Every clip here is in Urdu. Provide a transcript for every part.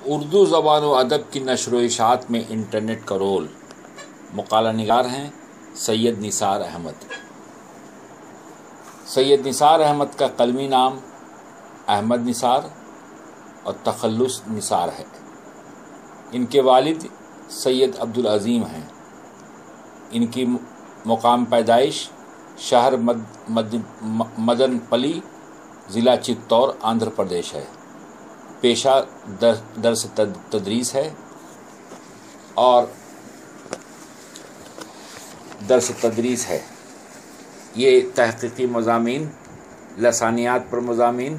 اردو زبان و ادب کی نشر و اشاعت میں انٹرنیٹ کا رول. مقالہ نگار ہیں سید نثار احمد. سید نثار احمد کا قلمی نام احمد نثار اور تخلص نثار ہے. ان کے والد سید عبدالعظیم ہیں. ان کی مقام پیدائش شہر مدن پلی ضلع چتور آندھرا پردیش ہے. پیشہ درس تدریس ہے اور درس تدریس ہے. یہ تحقیقی مضامین، لسانیات پر مضامین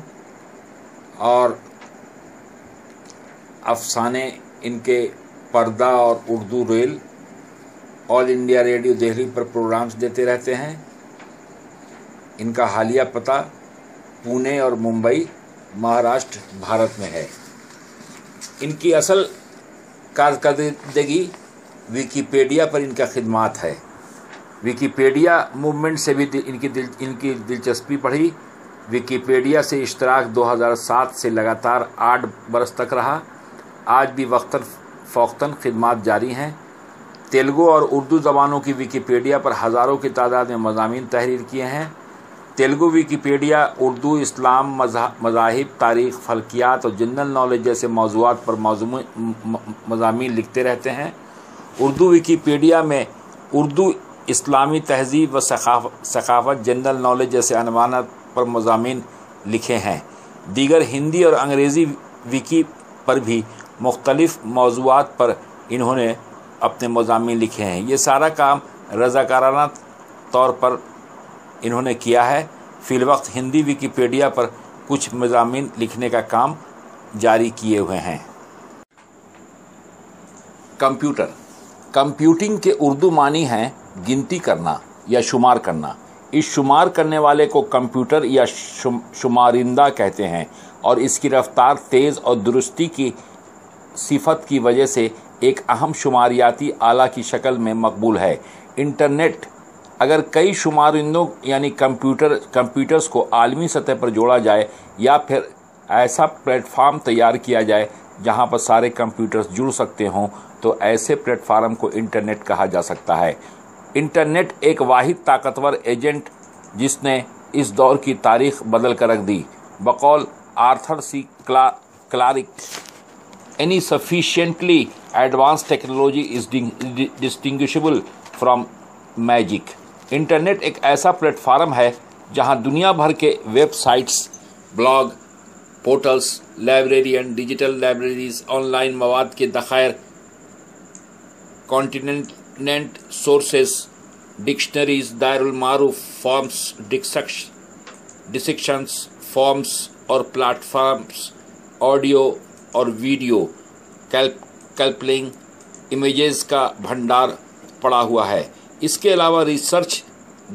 اور افسانے ان کے پردہ اور اردو ریل آل انڈیا ریڈیو دہلی پر پروگرامز دیتے رہتے ہیں. ان کا حالیہ پتہ پونے اور ممبئی مہاراشٹر بھارت میں ہے. ان کی اصل کارکردگی ویکیپیڈیا پر ان کا خدمات ہے. ویکیپیڈیا موومنٹ سے بھی ان کی دلچسپی بڑھی. ویکیپیڈیا سے اشتراک 2007 سے لگاتار 8 برس تک رہا. آج بھی وقتاً فوقتاً خدمات جاری ہیں. تیلگو اور اردو زبانوں کی ویکیپیڈیا پر ہزاروں کی تعداد میں مضامین تحریر کیے ہیں. تیلگو ویکیپیڈیا اردو، اسلام، مذاہب، تاریخ، فلکیات اور جنرل نالج جیسے موضوعات پر مضامین لکھتے رہتے ہیں. اردو ویکیپیڈیا میں اردو، اسلامی تہذیب و ثقافت، جنرل نالج جیسے عنوانات پر مضامین لکھے ہیں. دیگر ہندی اور انگریزی ویکی پر بھی مختلف موضوعات پر انہوں نے اپنے مضامین لکھے ہیں. یہ سارا کام رضاکارانہ طور پر انہوں نے کیا ہے. فی الوقت ہندی ویکیپیڈیا پر کچھ مضامین لکھنے کا کام جاری کیے ہوئے ہیں. کمپیوٹر. کمپیوٹنگ کے اردو معنی ہیں گنتی کرنا یا شمار کرنا. اس شمار کرنے والے کو کمپیوٹر یا شمارندہ کہتے ہیں اور اس کی رفتار تیز اور درستی کی صفت کی وجہ سے ایک اہم شماریاتی آلہ کی شکل میں مقبول ہے. انٹرنیٹ اگر کئی شمارندوں یعنی کمپیوٹرز کو عالمی سطح پر جوڑا جائے یا پھر ایسا پلیٹ فارم تیار کیا جائے جہاں پر سارے کمپیوٹرز جڑ سکتے ہوں تو ایسے پلیٹ فارم کو انٹرنیٹ کہا جا سکتا ہے. انٹرنیٹ ایک واحد طاقتور ایجنٹ جس نے اس دور کی تاریخ بدل کر رکھ دی. بقول Arthur C Clarke, any sufficiently advanced technology is distinguishable from magic. Internet ایک ایسا پلیٹ فارم ہے جہاں دنیا بھر کے websites, blog, portals, library and digital libraries, online مواد کے ذخائر، کانٹیننٹ سورسز، ڈکشنریز، دائر المعارف، فارمز، ڈسکشنز، فارمز اور پلیٹ فارمز، آڈیو اور ویڈیو کلپنگ، امیجز کا بھنڈار پڑا ہوا ہے. اس کے علاوہ research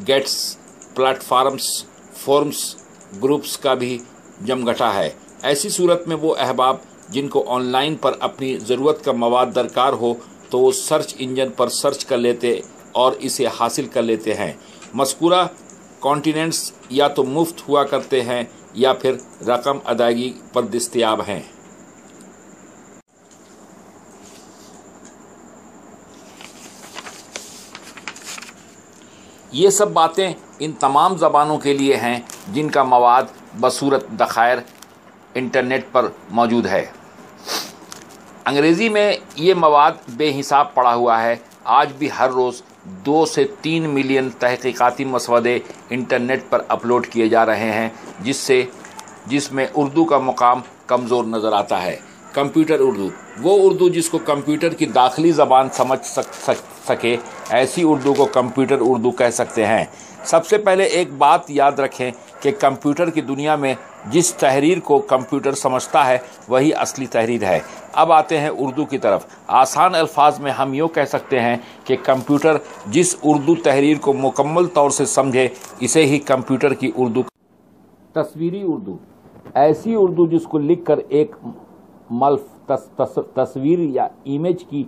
gates, platforms, forums, groups کا بھی جمگھٹا ہے. ایسی صورت میں وہ احباب جن کو آن لائن پر اپنی ضرورت کا مواد درکار ہو تو وہ سرچ انجن پر سرچ کر لیتے اور اسے حاصل کر لیتے ہیں. مذکورہ کانٹیننٹس یا تو مفت ہوا کرتے ہیں یا پھر رقم ادائیگی پر دستیاب ہیں. یہ سب باتیں ان تمام زبانوں کے لیے ہیں جن کا مواد بصورت ذخائر انٹرنیٹ پر موجود ہے. انگریزی میں یہ مواد بے حساب پڑا ہوا ہے. آج بھی ہر روز 2 سے 3 ملین تحقیقاتی مسودے انٹرنیٹ پر اپلوڈ کیے جا رہے ہیں جس میں اردو کا مقام کمزور نظر آتا ہے. کمپیوٹر اردو، وہ اردو جس کو کمپیوٹر کی داخلی زبان سمجھ سکے، ایسی اردو کو کمپیوٹر اردو کہہ سکتے ہیں. سب سے پہلے ایک بات یاد رکھیں کہ کمپیوٹر کی دنیا میں جس تحریر کو کمپیوٹر سمجھتا ہے وہی اصلی تحریر ہے. اب آتے ہیں اردو کی طرف. آسان الفاظ میں ہم یوں کہہ سکتے ہیں کہ کمپیوٹر جس اردو تحریر کو مکمل طور سے سمجھے اسے ہی کمپیوٹر کی اردو. تصویری اردو، ایسی اردو جس کو لکھ کر ایک ملف تصویر یا امیج کی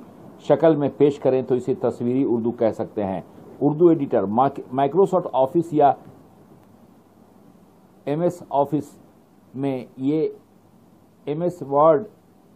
شکل میں پیش کریں تو اسے تصویری اردو کہہ سکتے ہیں. اردو ایڈیٹر، مائکروسافٹ آفس یا ایم ایس آفس میں یہ M S Word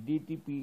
DTP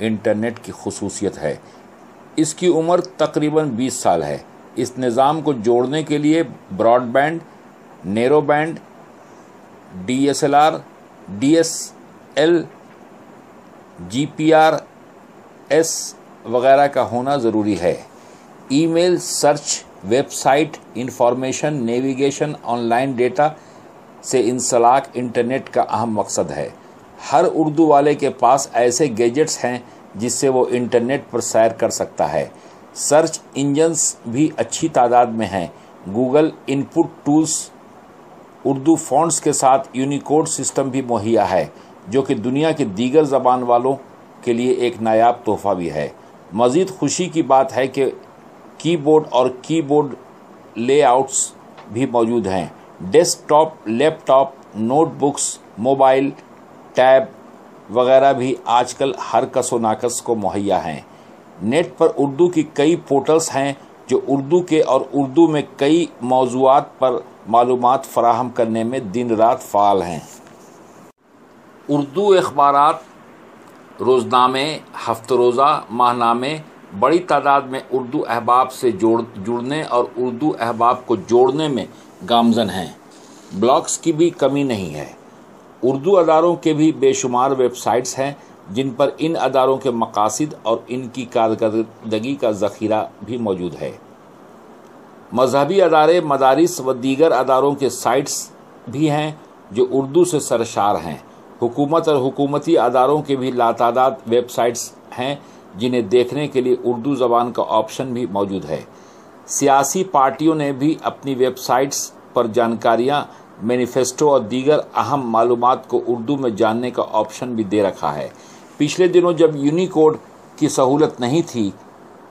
internet کی خصوصیت ہے۔ اس کی عمر تقریباً 20 سال ہے۔ اس نظام کو جوڑنے کے لیے broadband, narrow band, DSLR، DSL، GPRS وغیرہ کا ہونا ضروری ہے۔ Email, search, website, information navigation, online data سے انسلاک انٹرنیٹ کا اہم مقصد ہے۔ ہر اردو والے کے پاس ایسے گیجٹس ہیں جس سے وہ انٹرنیٹ پر سیر کر سکتا ہے۔ سرچ انجنز بھی اچھی تعداد میں ہیں۔ گوگل ان پٹ ٹولز اردو فونٹس کے ساتھ یونیکوڈ سسٹم بھی مہیا ہے، جو کہ دنیا کے دیگر زبان والوں کے لیے ایک نایاب تحفہ بھی ہے۔ مزید خوشی کی بات ہے کہ کی بورڈ اور کی بورڈ لے آؤٹس بھی موجود ہیں۔ Desktop, laptop, notebooks, mobile, tab وغیرہ بھی آج کل ہر کس و ناکس کو مہیا ہیں۔ نیٹ پر اردو کی کئی پورٹلز ہیں جو اردو کے اور اردو میں کئی موضوعات پر معلومات فراہم کرنے میں دن رات فعال ہیں۔ اردو اخبارات، روزنامے، ہفتہ روزہ، ماہنامے بڑی تعداد میں اردو احباب سے جڑنے اور اردو احباب کو جوڑنے میں گامزن ہیں۔ بلاگز کی بھی کمی نہیں ہے۔ اردو اداروں کے بھی بے شمار ویب سائٹس ہیں جن پر ان اداروں کے مقاصد اور ان کی کارکردگی کا ذخیرہ بھی موجود ہے۔ مذہبی ادارے، مدارس و دیگر اداروں کے سائٹس بھی ہیں جو اردو سے سرشار ہیں۔ حکومت اور حکومتی اداروں کے بھی لاتعداد ویب سائٹس ہیں جنہیں دیکھنے کے لیے اردو زبان کا آپشن بھی موجود ہے۔ سیاسی پارٹیوں نے بھی اپنی ویب سائٹس پر جانکاریاں، مینیفیسٹو اور دیگر اہم معلومات کو اردو میں جاننے کا آپشن بھی دے رکھا ہے۔ پچھلے دنوں جب یونیکوڈ کی سہولت نہیں تھی،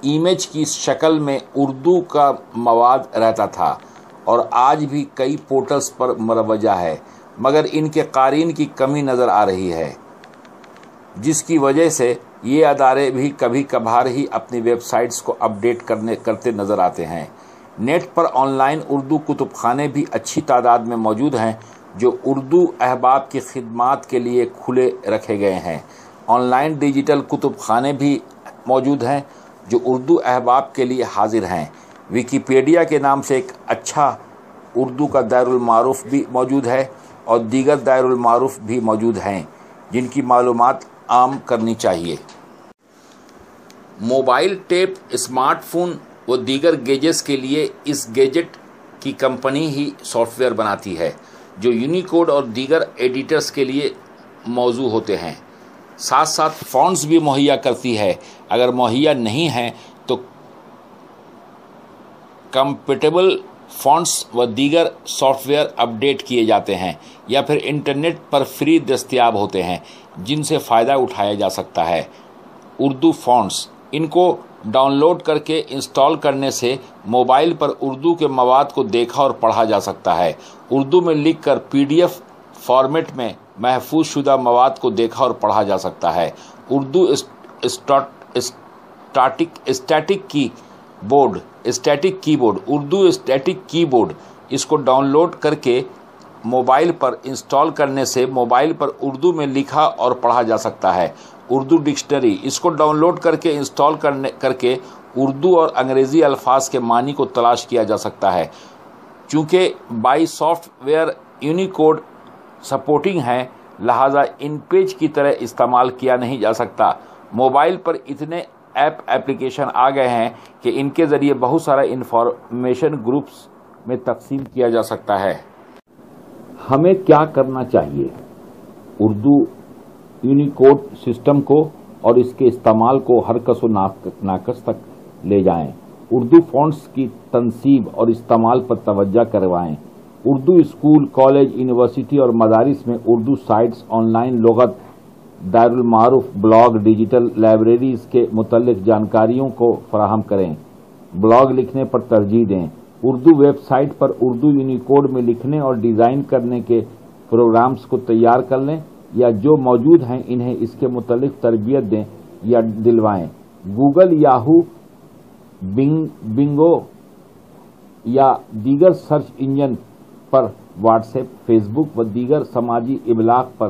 ایمیج کی شکل میں اردو کا مواد رہتا تھا اور آج بھی کئی پورٹلز پر مروجہ ہے، مگر ان کے قارئین کی کمی نظر آ رہی ہے، جس کی وجہ سے یہ ادارے بھی کبھی کبھار ہی اپنی ویب سائٹس کو اپ ڈیٹ کرتے نظر آتے ہیں۔ نیٹ پر آن لائن اردو کتب خانے بھی اچھی تعداد میں موجود ہیں جو اردو احباب کی خدمات کے لیے کھلے رکھے گئے ہیں۔ آن لائن ڈیجیٹل کتب خانے بھی موجود ہیں جو اردو احباب کے لیے حاضر ہیں۔ ویکیپیڈیا کے نام سے ایک اچھا اردو کا دائر المعارف بھی موجود ہے اور دیگر دائر المعارف بھی موجود ہیں جن کی معلومات عام کرنی چاہیے۔ موبائل ٹیپ، اسمارٹ فون و دیگر گیجٹس کے لیے اس گیجٹ کی کمپنی ہی سافٹ ویئر بناتی ہے جو یونیکوڈ اور دیگر ایڈیٹرز کے لیے موزوں ہوتے ہیں۔ ساتھ ساتھ فونٹس بھی مہیا کرتی ہے۔ اگر مہیا نہیں ہیں تو کمپیٹیبل فونٹس و دیگر سافٹ ویئر اپ ڈیٹ کیے جاتے ہیں یا پھر انٹرنیٹ پر فری دستیاب ہوتے ہیں جن سے فائدہ اٹھایا جا سکتا ہے۔ اردو فونٹس، ان کو ڈاؤن لوڈ کر کے انسٹال کرنے سے موبائل پر اردو کے مواد کو دیکھا اور پڑھا جا سکتا ہے۔ اردو میں لکھ کر PDF فارمیٹ میں محفوظ شدہ مواد کو دیکھا اور پڑھا جا سکتا ہے۔ اردو اسٹیٹک کی بورڈ، اردو اسٹیٹک کی بورڈ، اس کو ڈاؤن لوڈ کر کے موبائل پر انسٹال کرنے سے موبائل پر اردو میں لکھا اور پڑھا جا سکتا ہے۔ اردو ڈکشنری، اس کو ڈاؤن لوڈ کر کے انسٹال کر کے اردو اور انگریزی الفاظ کے معنی کو تلاش کیا جا سکتا ہے۔ چونکہ by soft where Unicode supporting ہے، لہٰذا ان پیج کی طرح استعمال کیا نہیں جا سکتا۔ موبائل پر اتنے ایپلیکیشن آ گئے ہیں کہ ان کے ذریعے بہت سارا انفارمیشن گروپس میں تقسیم کیا جا سکتا ہے۔ ہمیں کیا کرنا چاہیے؟ اردو یونیکوڈ سسٹم کو اور اس کے استعمال کو ہر کس و ناکس تک لے جائیں۔ اردو فونٹس کی تنصیب اور استعمال پر توجہ کروائیں۔ اردو اسکول، کالج، یونیورسٹی اور مدارس میں اردو سائٹس، آن لائن لغت، دائر المعارف، بلاگ، ڈیجیٹل لائبریریز کے متعلق جانکاریوں کو فراہم کریں۔ بلاگ لکھنے پر ترجیح دیں۔ اردو ویب سائٹ پر اردو یونیکوڈ میں لکھنے اور ڈیزائن کرنے کے پروگرامز کو تیار کر لیں یا جو موجود ہیں انہیں اس کے متعلق تربیت دیں یا دلوائیں۔ گوگل، یاہو، بنگو یا دیگر سرچ انجن پر، واٹس ایپ، فیس بک و دیگر سماجی ابلاغ پر